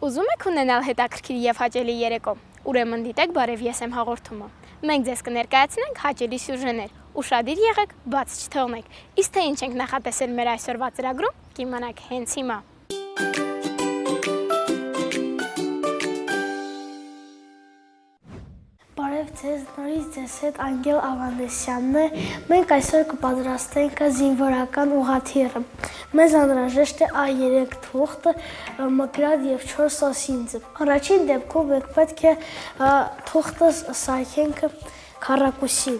Ուզում եք ունենալ հետաքրքիր և հաճելի երեկո, ուրեմն դիտեք «Բարև ես եմ» հաղորդումը։ Մենք ձեզ կներկայացնենք հաճելի սյուժեներ, ուշադիր եղեք, բաց չթողնեք։ Իսկ թե ինչ ենք նախատեսել մեր այսօրվա ծրագրում, կիմանաք հենց հիմա։ Բարև ձեզ, նորից ձեզ հետ Անգել Ավանդեսյանն է։ Մենք այսօր կպատրաստենք զինվորական ուղղաթիռը։ Մեզ անհրաժեշտ է A3 թուղթը, մկրատ և 4 սոսինձը։ Առաջին դեպքում մենք պետք է թուղթը սարքենք քառակուսի։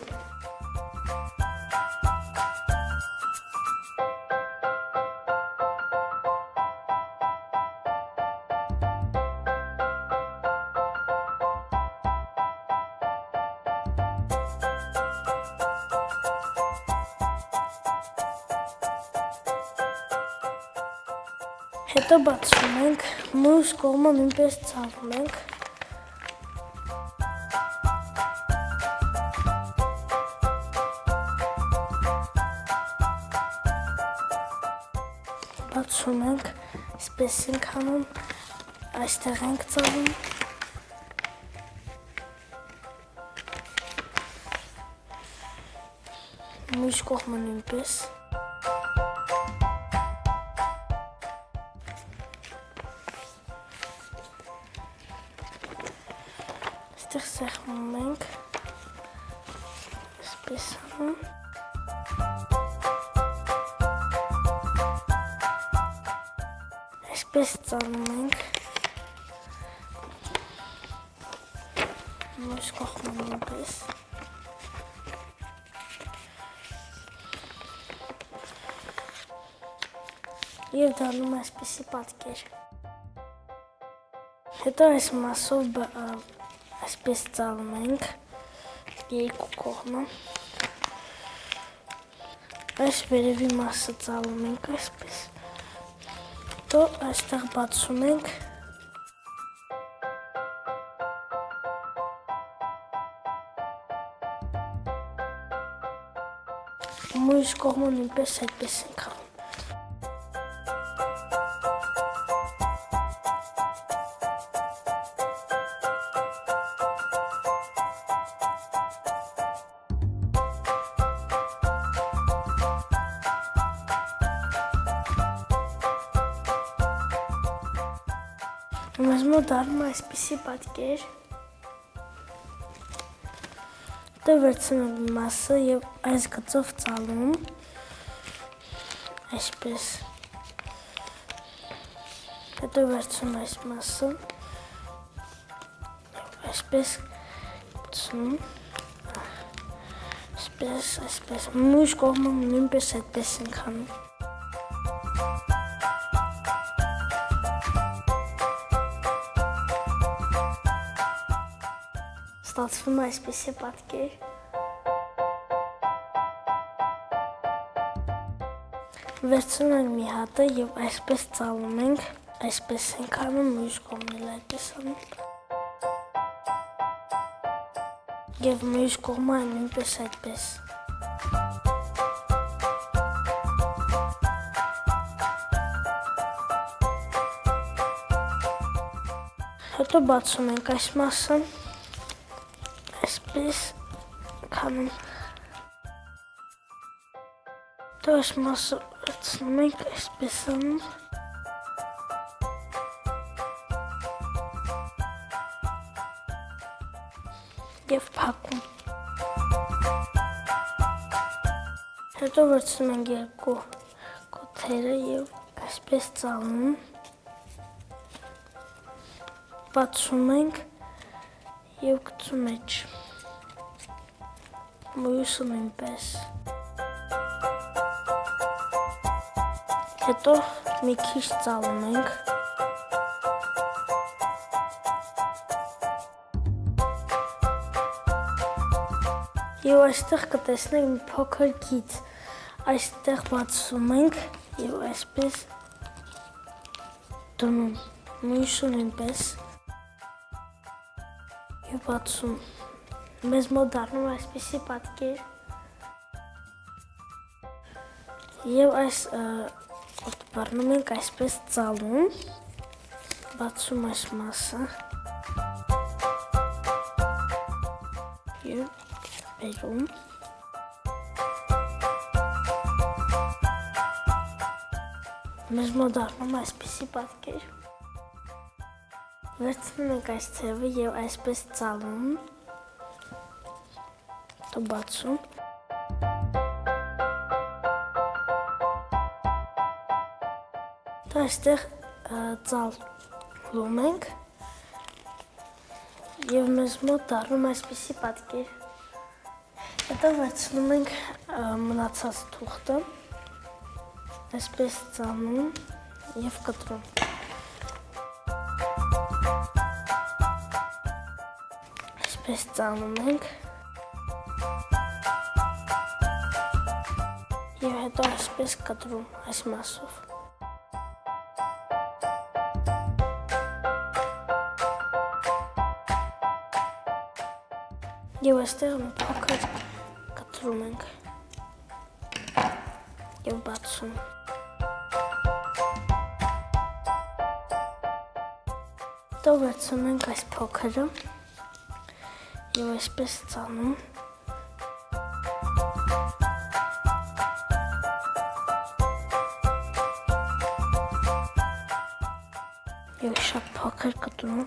Հետո բացում ենք, մյուս կողմը նույնպես ցավում ենք։ Բացում ենք, այսպես ենք անում, այստեղ ենք ցավում։ Մյուս կողմը նույնպես։ Այստեղ սեղմում ենք, այսպես անում, այսպես ծանում ենք, մյուս կողմը նույնպես, և դառնում այսպիսի պատկեր։ Հետո այս մասով այսպես ծալում ենք երկու կողմը, այս վերևի մասը ծալում ենք այսպես, հետո այստեղ բացում ենք, մյուս կողմը նույնպես այդպես ենք անում։ Մեզ մոտ դառնում է այսպիսի պատկեր։ Հետո վերցնում ենք մասը և այս գծով ծալում, այսպես։ Հետո վերցնում այս մասը, այսպես գցում, այսպես, մյուս կողմը նույնպես այդպես ենք անում։ Ստացվում է այսպիսի պատկեր։ Վերցնում ենք մի հատը և այսպես ծալում ենք, այսպես ենք անում, մյուս կողմն էլ այդպես անում։ Եվ մյուս կողմը նույնպես այդպես։ Հետո բացում ենք այս մասը, այսպես կանում։ Հետո այս մասը վերցնում ենք, այսպես անում։ Եվ փակում։ Հետո վերցնում ենք երկու կոթերը և այսպես ծալում։ Բացում ենք և գցում մեջ, մյուսը նույնպես։ Հետո մի քիչ ծալում ենք։ Եվ այստեղ կտեսնենք մի փոքր գիծ։ Այստեղ բացում ենք և այսպես դնում, մյուսը նույնպես։ Եվ բացում, մեզ մոտ դառնում այսպիսի պատկեր։ Եվ այս բռնում ենք այսպես ծալում, Բացում այս մասը։ Եվ բերում։ Մեզ մոտ դառնում այսպիսի պատկեր։ Վերցնում ենք այս ցևը եւ այսպես ծալում։ Դա բացում։ Դա այստեղ ծալում ենք եւ մեզ մոտ դառնում այսպիսի պատկեր։ Հետո վերցնում ենք մնացած թուղթը, այսպես ծանում եւ կտրում։ Այսպես ծանում ենք եւ հետո այսպես կտրում այս մասով։ Եվ այստեղ մի փոքր կտրում ենք և բացում։ Հետո վերցնում ենք այս փոքրը և այսպես ծանում։ Եվ շատ փոքր կտրում։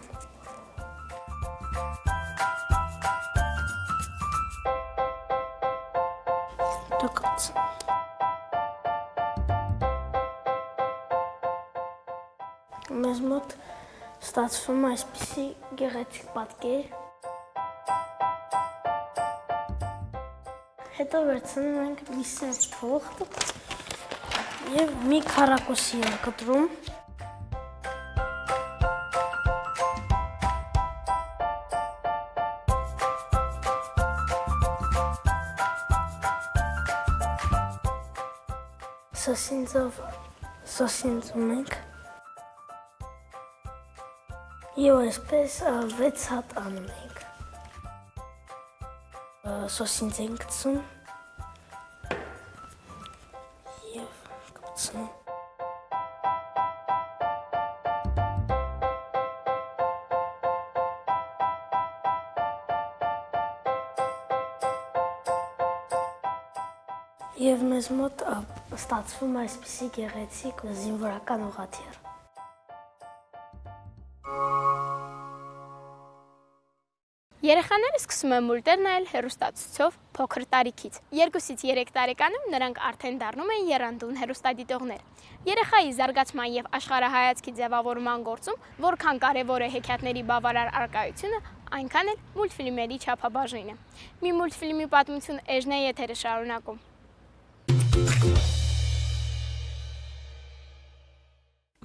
Մեզ մոտ ստացվում է այսպիսի գեղեցիկ պատկեր։ Հետո վերցնում ենք մի սև թուղթ և մի քառակուսի ենք կտրում։ Սոսինձում ենք և այսպես 6 հատ անում ենք։ Սոսինձ ենք գցում և կպցնում։ Եվ մեզ մոտ ստացվում է այսպիսի գեղեցիկ ու զինվորական ուղղաթիռ։ Երեխաները սկսում են մուլտեր նայել հեռուստացույցով փոքր տարիքից։ 2-ից 3 տարեկանում նրանք արդեն դառնում են եռանդուն հեռուստադիտողներ։ Երեխայի զարգացման եւ աշխարհայացքի ձևավորման գործում որքան կարեւոր է հեքիաթների բավարար առկայությունը, այնքան էլ մուլտֆիլմերի չափաբաժինը։ Մի մուլտֆիլմի պատմություն էժն է եթերը շարունակում։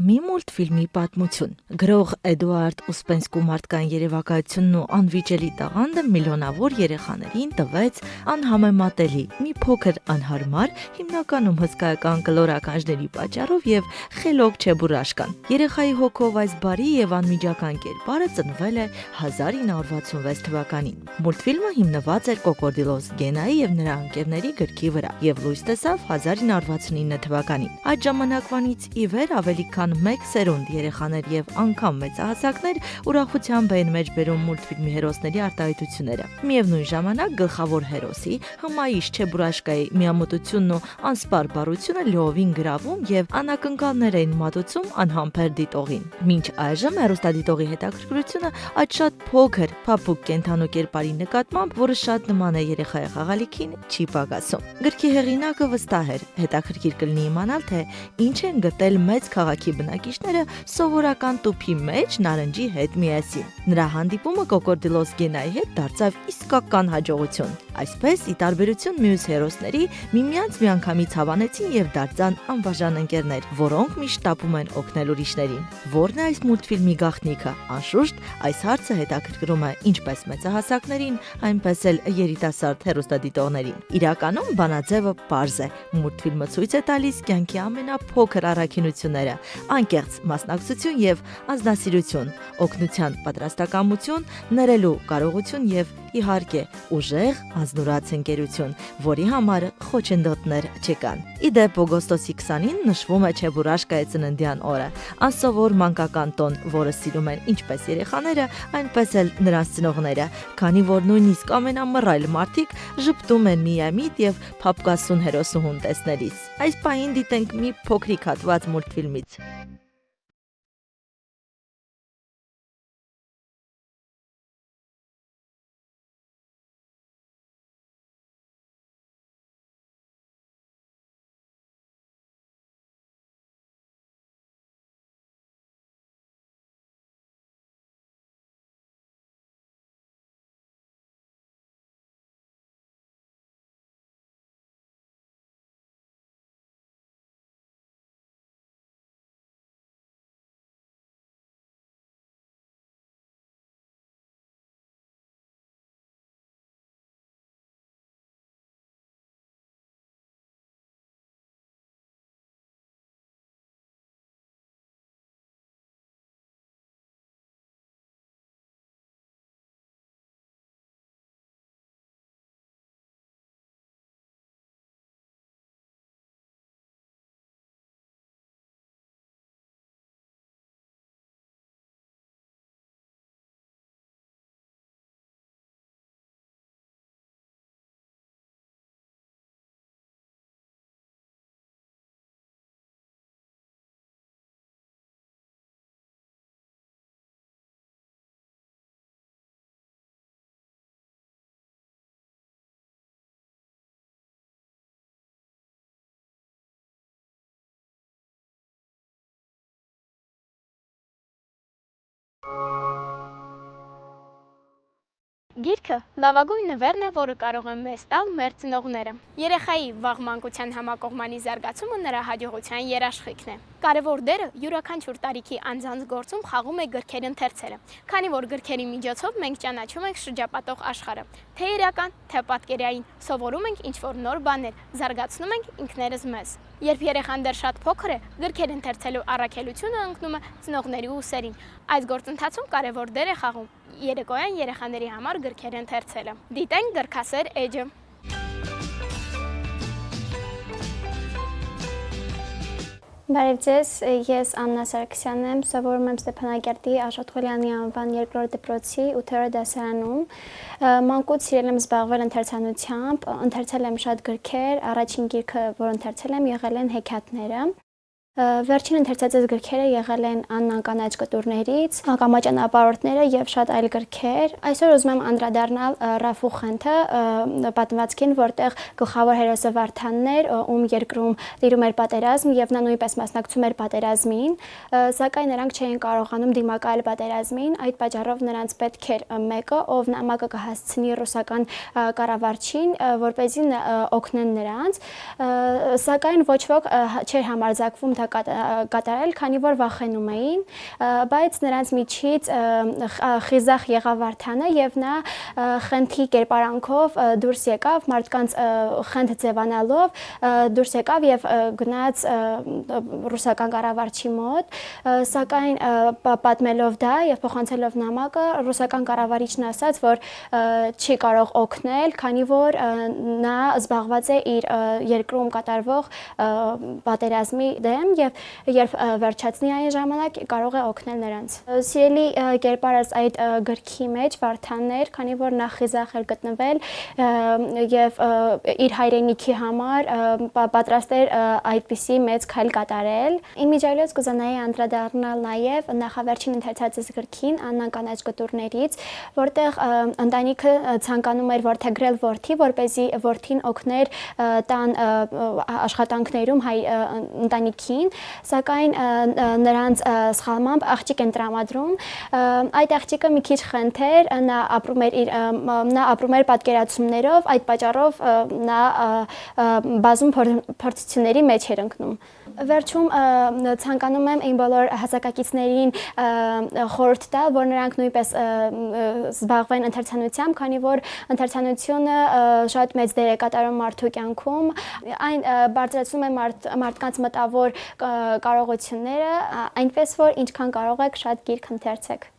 Մի մուլտֆիլմի պատմություն։ Գրող Էդուարդ Ուսպենսկու մարդկային երևակայությունն ու անվիճելի տաղանդը միլիոնավոր երեխաներին տվեց անհամեմատելի, մի փոքր անհարմար, հիմնականում հսկայական կլորականջների պատճառով եւ խելոք չեբուրաշկան։ Երեխայի հոգով այս բարի եւ անմիջական կերպարը ծնվել է 1966 թվականին։ Մուլտֆիլմը հիմնված էր Կոկորդիլոս Գենայի եւ նրա ընկերների գրքի վրա եւ լույս տեսավ 1969 թվականին։ Այդ ժամանակվանից ի վեր ավելի քան մեկ սերունդ երեխաներ եւ անգամ մեծահասակներ ուրախությամբ էին մեջբերում մուլտֆիլմի հերոսների արտահայտությունները։ Միևնույն ժամանակ գլխավոր հերոսի Հմայիշ Չեբուրաշկայի միամտությունն ու անսպար բարությունը լիովին գրավում եւ անակնկալներ էին մատուցում անհամբեր դիտողին։ Մինչ այժմ հեռուստադիտողի հետաքրքրությունը այդ շատ փոքր փափուկ կենդանու կերպարի նկատմամբ, որը շատ նման է երեխայի խաղալիքին, չի պակասում։ Գրքի հեղինակը վստահ էր, հետաքրքիր կլինի իմանալ, թե ինչ են գտել մեծ քաղաքի բնակիչները սովորական տուփի մեջ նարնջի հետ միասին։ Նրա հանդիպումը Կոկորդիլոս Գենայի հետ դարձավ իսկական հաջողություն։ Այսպես, ի տարբերություն մյուս հերոսների, միմյանց միանգամից հավանեցին եւ դարձան անբաժան ընկերներ, որոնք միշտ տապում են օգնել ուրիշներին։ Որն է այս մուլտֆիլմի գաղտնիքը։ Անշուշտ, այս հարցը հետաքրքրում է ինչպես մեծահասակներին, այնպես էլ երիտասարդ հեռուստադիտողներին։ Իրականում բանաձևը պարզ է։ Մուլտֆիլմը ցույց է տալիս կյանքի ամենափոքր առաքինությունները՝ անկեղծ մասնակցություն եւ անձնասիրություն, օգնության պատրաստակամություն, ներելու կարողություն եւ իհարկե, ուժեղ ազնուրաց ընկերություն, որի համար խոչընդոտներ չկան։ Իդեպ օգոստոսի 20-ին նշվում է Չեբուրաշկայի ծննդյան օրը, անսովոր մանկական տոն, որը սիրում են ինչպես երեխաները, այնպես էլ նրանց ծնողները, քանի որ նույնիսկ ամենամռայլ մարդիկ ժպտում են միամիտ եւ փափկասուն հերոսուհուն տեսնելիս։ Այս պահին դիտենք մի փոքրիկ հատված մուլտֆիլմից։ Գիրքը լավագույն նվերն է, որը կարող են մեզ տալ մեր ծնողները։ Երեխայի վաղ մանկության համակողմանի զարգացումը նրա հաջողության երաշխիքն է։ Կարևոր դերը յուրաքանչյուր տարիքի անձանց գործում խաղում է գրքեր ընթերցելը, քանի որ գրքերի միջոցով մենք ճանաչում ենք շրջապատող աշխարհը, թե իրական, թե պատկերային, սովորում ենք ինչ-որ նոր բաներ, զարգացնում ենք ինքներս մեզ։ Երբ երեխան դեռ շատ փոքր է, գրքեր ընթերցելու առաքելությունը ընկնում է ծնողների ուսերին։ Այս գործընթացում կարևոր դեր է խաղում երեկոյան երեխաների համար գրքեր ընթերցելը։ Դիտենք գրքասեր էջը։ Բարև ձեզ, ես Աննա Սարգսյանն եմ, սովորում եմ Ստեփանակերտի Աշոտղոլյանի անվան երկրորդ դպրոցի 8-րդ դասարանում։ Մանկուց սիրել եմ զբաղվել ընթերցանությամբ, ընթերցել եմ շատ գրքեր, առաջին գիրքը, որ ընթերցել եմ, եղել են հեքիաթները։ Վերջին ընթերցած գրքերը եղել են Աննան կանաչ կտուրներից, Ակամա ճանապարհորդները եւ շատ այլ գրքեր։ Այսօր ուզում եմ անդրադառնալ Ռաֆու Խենթը պատմվածքին, որտեղ գլխավոր հերոսը Վարդանն էր, ում երկրում տիրում էր պատերազմ եւ նա նույնպես մասնակցում էր պատերազմին, սակայն նրանք չէին կարողանում դիմակայել պատերազմին, այդ պատճառով նրանց պետք էր մեկը, ով նամակը կհասցնի ռուսական կառավարչին, որպեսզի օգնեն նրանց, սակայն ոչ ոք չէր համարձակվում կատարել, քանի որ վախենում էին, բայց նրանց միջից խիզախ եղավ Վարդանը եւ նա Խենթի կերպարանքով դուրս եկավ, մարդկանց Խենթ ձևանալով դուրս եկավ եւ գնաց ռուսական կառավարչի մոտ, սակայն պատմելով դա եւ փոխանցելով նամակը, ռուսական կառավարիչն ասաց, որ չի կարող օգնել, քանի որ նա զբաղված է իր երկրում կատարվող պատերազմի դեմ եւ երբ վերջացնի այն ժամանակ կարող է օգնել նրանց։ Սիրելի կերպարած այդ գրքի մեջ Վարդանն էր, քանի որ նա խիզախ էր գտնվել եւ իր հայրենիքի համար պատրաստ էր այդպիսի մեծ քայլ կատարել։ Իմիջիայլոց կուզենայի անդրադառնալ նաեւ նախավերջին ընթերցած գրքին Աննան կանաչ կտուրներից, որտեղ ընտանիքը ցանկանում էր որդեգրել որդի, որպեսզի որդին օգներ տան աշխատանքներում հայ ընտանիքին, սակայն նրանց սխալմամբ աղջիկ են տրամադրում, այդ աղջիկը մի քիչ խենթ էր, նա ապրում էր պատկերացումներով, այդ պատճառով նա բազում փորձությունների մեջ էր ընկնում։ Վերջում ցանկանում եմ իմ բոլոր հասակակիցներին խորհուրդ տալ, որ նրանք նույնպես զբաղվեն ընթերցանությամբ, քանի որ ընթերցանությունը շատ մեծ դեր է կատարում մարդու կյանքում, այն բարձրացնում է մարդկանց մտավոր կարողությունները, այնպես որ ինչքան կարող եք շատ գիրք ընթերցեք։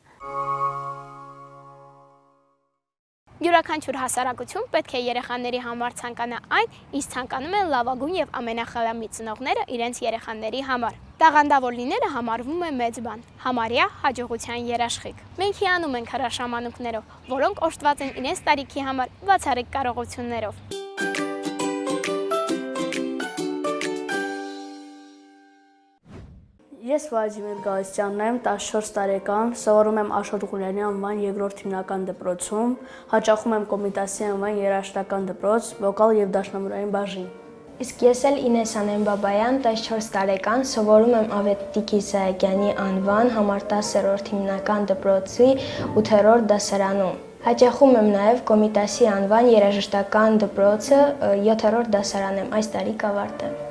Յուրաքանչյուր հասարակություն պետք է երեխաների համար ցանկանա այն, ինչ ցանկանում են լավագույն եւ ամենախելամի ծնողները իրենց երեխաների համար։ Տաղանդավոր լինելը համարվում է մեծ բան, համարյա հաջողության երաշխիք։ Մենք հիանում ենք հրաշամանուկներով, որոնք օժտված են իրենց տարիքի համար բացառիկ կարողություններով։ Ես Վլադիմիր Գալստյանն եմ, 14 տարեկան, սովորում եմ Աշոտ Ղուլյանի անվան երկրորդ հիմնական դպրոցում, հաճախում եմ Կոմիտասի անվան երաժշտական դպրոց, վոկալ եւ դաշնամուրային բաժին։ Իսկ ես էլ Ինեսան եմ Բաբայան, 14 տարեկան, սովորում եմ Ավետիք Իսահակյանի անվան համար 10-րդ հիմնական դպրոցի 8-րդ դասարանում։ Հաճախում եմ նաև Կոմիտասի անվան երաժշտական դպրոցը 7-րդ դասարան եմ, այս տարի կավարտեմ։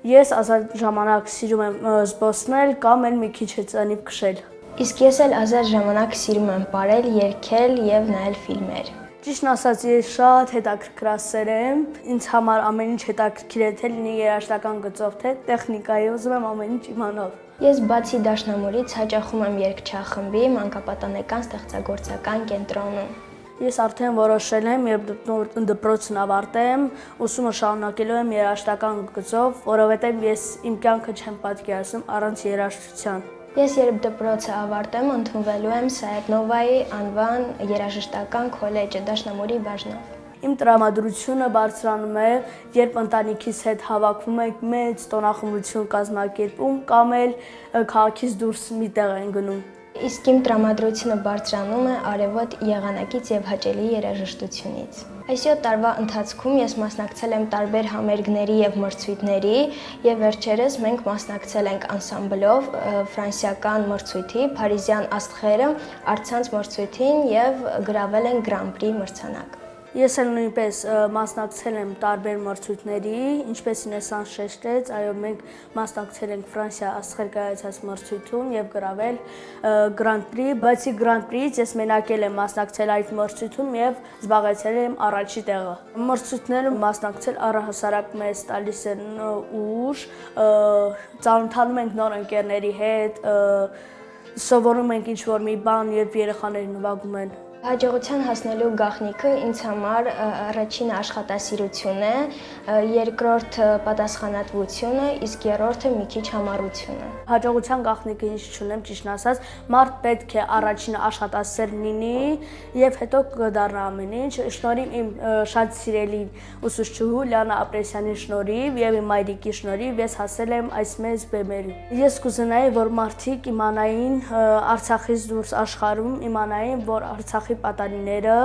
Ես ազատ ժամանակ սիրում եմ զբոսնել կամ էլ մի քիչ հեծանիվ քշել։ Իսկ ես էլ ազատ ժամանակ սիրում եմ պարել, երգել եւ նայել ֆիլմեր։ Ճիշտն ասած, ես շատ հետաքրքրասեր եմ, ինձ համար ամեն ինչ հետաքրքիր է, թե լինի երաժշտական գծով, թե տեխնիկայի, ուզում եմ ամեն ինչ իմանալ։ Ես բացի դաշնամուրից հաճախում եմ երգչախմբի մանկապատանեկան ստեղծագործական կենտրոնում։ Ես արդեն որոշել եմ, երբ դպրոցն ավարտեմ, ուսումը շարունակելու եմ երաժշտական գծով, որովհետև ես իմ կյանքը չեմ պատկերացնում առանց երաժշտության։ Ես երբ դպրոցը ավարտեմ, ընդունվելու եմ Սայեդնովայի անվան երաժշտական քոլեջը դաշնամուրի բաժնով։ Իմ տրամադրությունը բարձրանում է, երբ ընտանիքիս հետ հավաքվում ենք մեծ տոնախմբություն կազմակերպում կամ էլ քաղաքից դուրս մի տեղ են գնում։ Իսկ իմ տրամադրությունը բարձրանում է արևոտ եղանակից եւ հաճելի երաժշտությունից։ Այս 7 տարվա ընթացքում ես մասնակցել եմ տարբեր համերգների եւ մրցույթների եւ վերջերս մենք մասնակցել ենք անսամբլով ֆրանսիական մրցույթի Փարիզյան աստղերը առցանց մրցույթին եւ գրավել ենք Grand-Prix մրցանակ։ Ես էլ նույնպես մասնակցել եմ տարբեր մրցույթների, ինչպես Ինեսան շեշտեց, այո, մենք մասնակցել ենք Ֆրանսիա աստղեր կայացած մրցույթում եւ գրավել Grand-Prix, բացի Grand-Prix-ից ես մենակ եմ մասնակցել այդ մրցույթում եւ զբաղեցրել եմ առաջի տեղը։ Մրցույթներում մասնակցել առհասարակ մեզ տալիս են ուժ, ծանոթանում ենք նոր ընկերների հետ, սովորում ենք ինչ-որ մի բան, երբ երեխաները նվագում են։ Հաջողության հասնելու գաղտնիքը ինձ համար առաջինը աշխատասիրություն է, երկրորդ պատասխանատվությունը, իսկ երրորդը մի քիչ համառությունը։ Հաջողության գաղտնիքը ինչ չունեմ, ճիշտն ասած, մարդ պետք է առաջինը աշխատասեր լինի եւ հետո կդառնա ամեն ինչ։ Շնորհիվ իմ շատ սիրելի ուսուցչուհու Լիանա Ապրեսյանի շնորհիվ եւ իմ մայրիկի շնորհիվ ես հասել եմ այս մեծ բեմերին։ Ես կուզենայի, որ մարդիկ իմանային Արցախից դուրս աշխարհում, իմանային, որ Արցախի պատանիները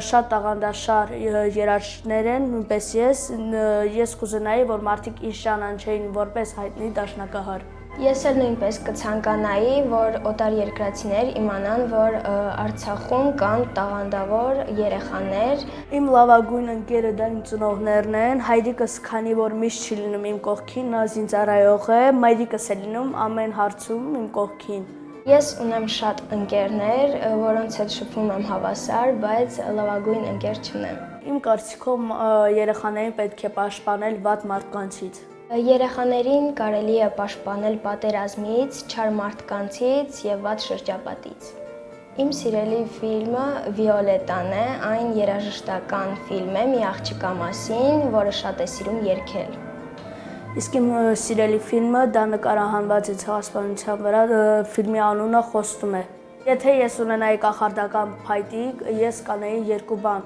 շատ տաղանդաշար երաժիշտներ են, նույնպես ես կուզենայի, որ մարդիկ ինձ ճանաչեին որպես հայտնի դաշնակահար։ Ես էլ նույնպես կցանկանայի, որ օտար երկրացիներ իմանան, որ Արցախում կան տաղանդավոր երեխաներ։ Իմ լավագույն ընկերը դա իմ ծնողներն են, հայրիկս քանի որ միշտ չի լինում իմ կողքին, նա զինծառայող է, մայրիկս է լինում ամեն հարցում իմ կողքին։ Ես ունեմ շատ ընկերներ, որոնց հետ շփվում եմ հավասար, բայց լավագույն ընկեր չունեմ։ Իմ կարծիքով երեխաներին պետք է պաշտպանել վատ մարդկանցից։ Երեխաներին կարելի է պաշտպանել պատերազմից, չար մարդկանցից եւ վատ շրջապատից։ Իմ սիրելի ֆիլմը Վիոլետան է, այն երաժշտական ֆիլմ է մի աղջկա մասին, որը շատ է սիրում երգել։ Իսկ իմ սիրելի ֆիլմը դա նկարահանված է ցեղասպանության վրա, ֆիլմի անունը Խոստում է։ Եթե ես ունենայի կախարդական փայտիկ, ես կանեի երկու բան.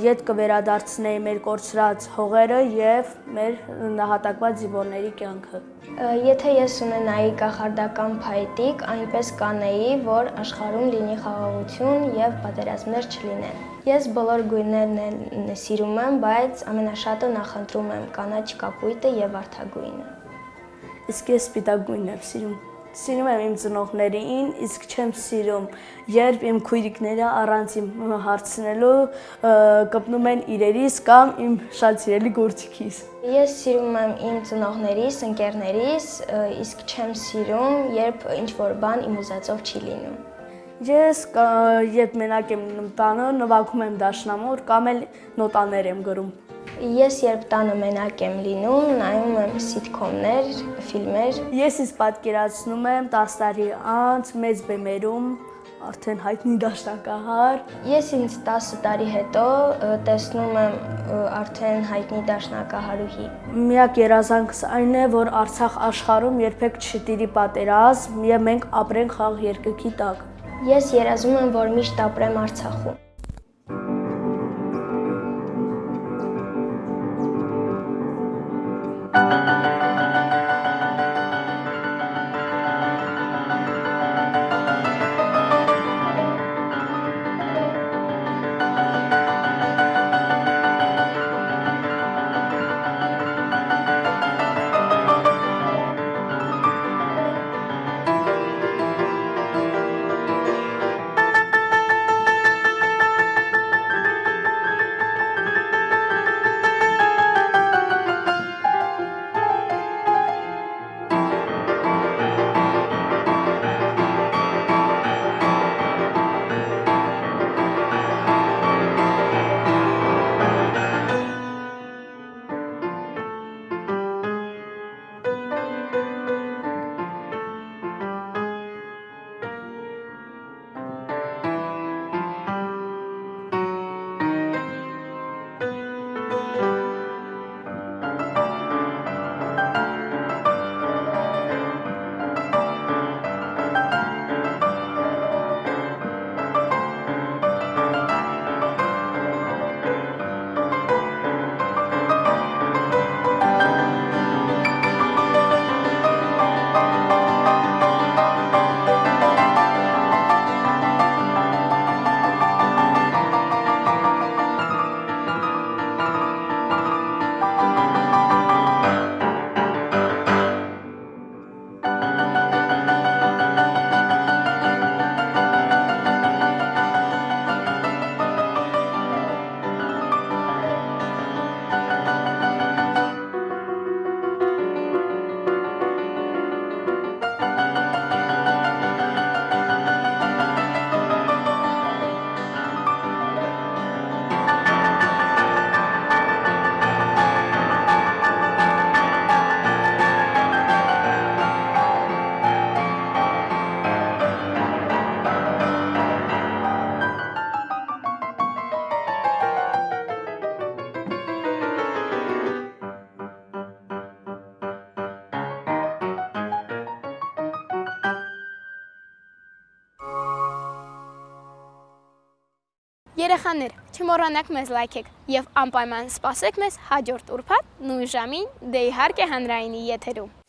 ետ կվերադարձնեի մեր կորցրած հողերը եւ մեր նահատակված զինվորների կյանքը։ Եթե ես ունենայի կախարդական փայտիկ, այնպես կանեի, որ աշխարհում լինի խաղաղություն եւ պատերազմներ չլինեն։ Ես բոլոր գույներն սիրում եմ, բայց ամենաշատը նախընտրում եմ կանաչ կապույտը եւ վարդագույնը։ Իսկ ես սպիտակ գույնն եմ սիրում։ Սիրում եմ իմ ծնողներին, իսկ չեմ սիրում, երբ իմ քույրիկները առանց իմ հարցնելու կպնում են իրերիս կամ իմ շատ սիրելի գործիքիս։ Ես սիրում եմ իմ ծնողներիս, ընկերներիս, իսկ չեմ սիրում, երբ ինչ-որ բան իմ ուզածով չի լինում։ Ես երբ մենակ եմ լինում տանը, նվագում եմ դաշնամուր կամ էլ նոտաներ եմ գրում։ Ես երբ տանը մենակ եմ լինում, նայում եմ սիթքոմներ, ֆիլմեր։ Ես ինձ պատկերացնում եմ 10 տարի անց մեծ բեմերում արդեն հայտնի դաշնակահար։ Ես ինձ 10 տարի հետո տեսնում եմ արդեն հայտնի դաշնակահարուհի։ Միակ երազանքս այն է, որ Արցախ աշխարհում երբեք չտիրի պատերազմ եւ մենք ապրենք խաղ երկնքի տակ։ Ես երազում եմ, որ միշտ ապրեմ Արցախում։ Երեխաներ, չմոռանաք մեզ լայքեք եւ անպայման սպասեք մեզ հաջորդ ուրբաթ նույն ժամին, դե իհարկե հանրայինի եթերում։